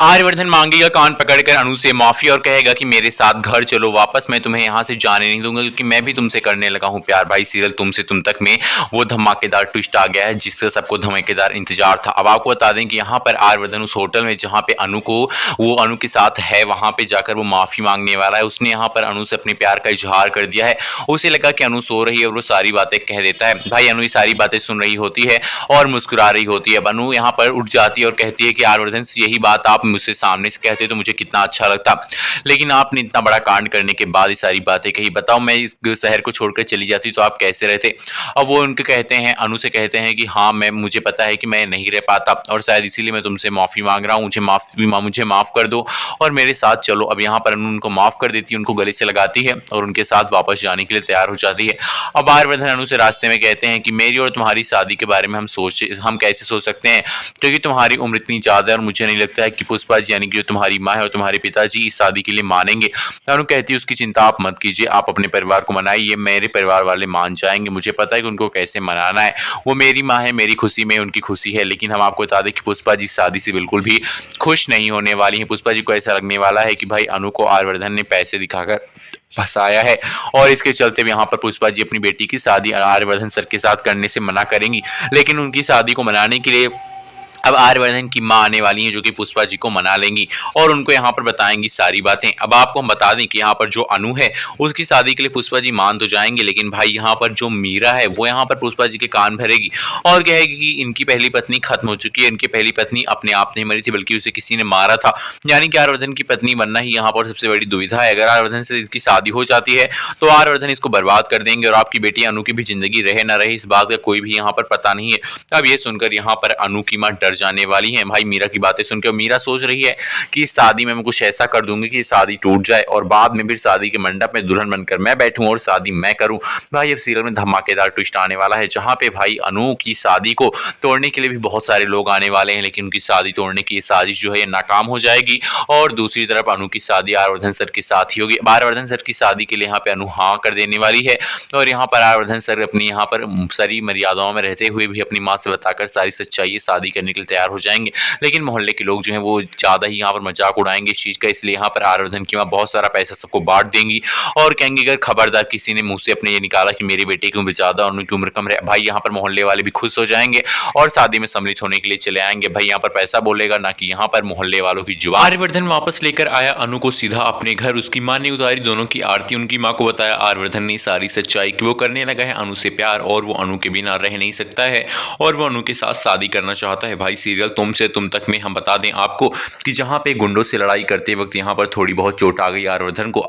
आर्यवर्धन मांगेगा कान पकड़कर अनु से माफी और कहेगा कि मेरे साथ घर चलो वापस, मैं तुम्हें यहाँ से जाने नहीं दूंगा क्योंकि मैं भी तुमसे करने लगा हूँ प्यार। भाई सीरियल तुम से तुम तक में वो धमाकेदार ट्विस्ट आ गया है जिसका सबको धमाकेदार इंतजार था। अब आपको बता दें कि यहाँ पर आर्यवर्धन उस होटल में जहाँ पे अनु को वो अनु के साथ है वहां पे जाकर वो माफी मांगने वाला है। उसने यहाँ पर अनु से अपने प्यार का इजहार कर दिया है। उसे लगा कि अनु सो रही है और वो सारी बातें कह देता है। भाई अनु ये सारी बातें सुन रही होती है और मुस्कुरा रही होती है। अब अनु यहाँ पर उठ जाती है और कहती है कि आर्यवर्धन से यही बात आप मुझसे सामने से कहते तो मुझे कितना अच्छा लगता, लेकिन आपने इतना बड़ा कांड करने के बाद ये सारी बातें कही। बताओ मैं इस शहर को छोड़कर चली जाती तो आप कैसे रहते। अब वो उनके कहते हैं, अनु से कहते हैं कि हाँ मुझे पता है कि मैं नहीं रह पाता और शायद इसीलिए मैं तुमसे माफी मांग रहा हूँ, मुझे माफ कर दो और मेरे साथ चलो। अब यहाँ पर अनु उनको माफ कर देती है, उनको गले से लगाती है और उनके साथ वापस जाने के लिए तैयार हो जाती है। अब आर्यवर्धन अनु से रास्ते में कहते हैं कि मेरी और तुम्हारी शादी के बारे में हम कैसे सोच सकते हैं, क्योंकि तुम्हारी उम्र इतनी ज्यादा है और मुझे नहीं लगता है कि पुष्पा जी यानी कि जो तुम्हारी माँ है और तुम्हारे पिताजी इस शादी के लिए मानेंगे। अनु कहती है उसकी चिंता आप मत कीजिए, आप अपने परिवार को मनाइए, मेरे परिवार वाले मान जाएंगे, मुझे पता है कि उनको कैसे मनाना है। वो मेरी माँ है, मेरी खुशी में उनकी खुशी है। लेकिन हम आपको बता दें कि पुष्पा जी शादी से बिल्कुल भी खुश नहीं होने वाली है। पुष्पा जी को ऐसा लगने वाला है कि भाई अनु को आर्यवर्धन ने पैसे दिखाकर फंसाया है और इसके चलते यहाँ पर पुष्पा जी अपनी बेटी की शादी आर्यवर्धन सर के साथ करने से मना करेंगी। लेकिन उनकी शादी को मनाने के लिए अब आर्यवर्धन की मां आने वाली हैं जो कि पुष्पा जी को मना लेंगी और उनको यहाँ पर बताएंगी सारी बातें। अब आपको हम बता दें कि यहाँ पर जो अनु है उसकी शादी के लिए पुष्पा जी मान तो जाएंगे, लेकिन भाई यहाँ पर जो मीरा है वो यहाँ पर पुष्पा जी के कान भरेगी और कहेगी कि इनकी पहली पत्नी खत्म हो चुकी है, इनकी पहली पत्नी अपने आप नहीं मरी थी बल्कि उसे किसी ने मारा था। यानी कि आर्यवर्धन की पत्नी बनना ही यहाँ पर सबसे बड़ी दुविधा है। अगर आर्यवर्धन से इसकी शादी हो जाती है तो आर्यवर्धन इसको बर्बाद कर देंगे और आपकी बेटी अनु की भी जिंदगी रहे ना रहे इस बात का कोई भी यहाँ पर पता नहीं है। अब ये सुनकर यहाँ पर अनु की मां डर जाने वाली है भाई मीरा की बातें सुनकर। मीरा सोच रही है कि इस शादी में मैं कुछ ऐसा कर दूंगी कि शादी टूट जाए और बाद में फिर शादी के मंडप में दुल्हन बनकर मैं बैठूं और शादी मैं करूं। भाई अब सीरियल में धमाकेदार ट्विस्ट आने वाला है जहां पे भाई अनु की शादी को तोड़ने के लिए भी बहुत सारे लोग आने वाले हैं, लेकिन उनकी शादी तोड़ने की साजिश जो है ये नाकाम हो जाएगी और दूसरी तरफ अनु की शादी आर्यवर्धन सर के साथ ही होगी। आर्यवर्धन सर की शादी के लिए यहाँ पे अनु हाँ कर देने वाली है और यहाँ पर आर्यवर्धन सर अपनी यहाँ पर सारी मर्यादाओं में रहते हुए भी अपनी माँ से बताकर सारी सच्चाई शादी करने के लिए तैयार हो जाएंगे। लेकिन मोहल्ले के लोग जो हैं वो ज्यादा ही यहाँ पर मजाक उड़ाएंगे इस चीज का, इसलिए यहाँ पर आर्यवर्धन की मां बहुत सारा पैसा सबको बांट देंगी और कहेंगे अगर खबरदार किसी ने मुंह से अपने ये निकाला कि मेरे बेटे की उम्र ज्यादा और उनकी उम्र कम है, भाई यहाँ पर मोहल्ले वाले भी खुश हो जाएंगे और शादी में सम्मिलित होने के लिए चले आएंगे। भाई यहाँ पर पैसा बोलेगा ना कि यहाँ पर मोहल्ले वालों की जुबान। आर्यवर्धन वापस लेकर आया अनु को सीधा अपने घर, उसकी मां ने उतारी दोनों की आरती, उनकी मां को बताया आर्यवर्धन ने सारी सच्चाई कि वो करने लगा है अनु से प्यार और वो अनु के बिना रह नहीं सकता है और वो अनु के साथ शादी करना चाहता है। भाई सीरियल तुम से तुम तक में हम बता दें आपको कि जहां पे गुंडों से लड़ाई करते वक्त यहां पर थोड़ी बहुत चोट आ गई आर्यवर्धन को।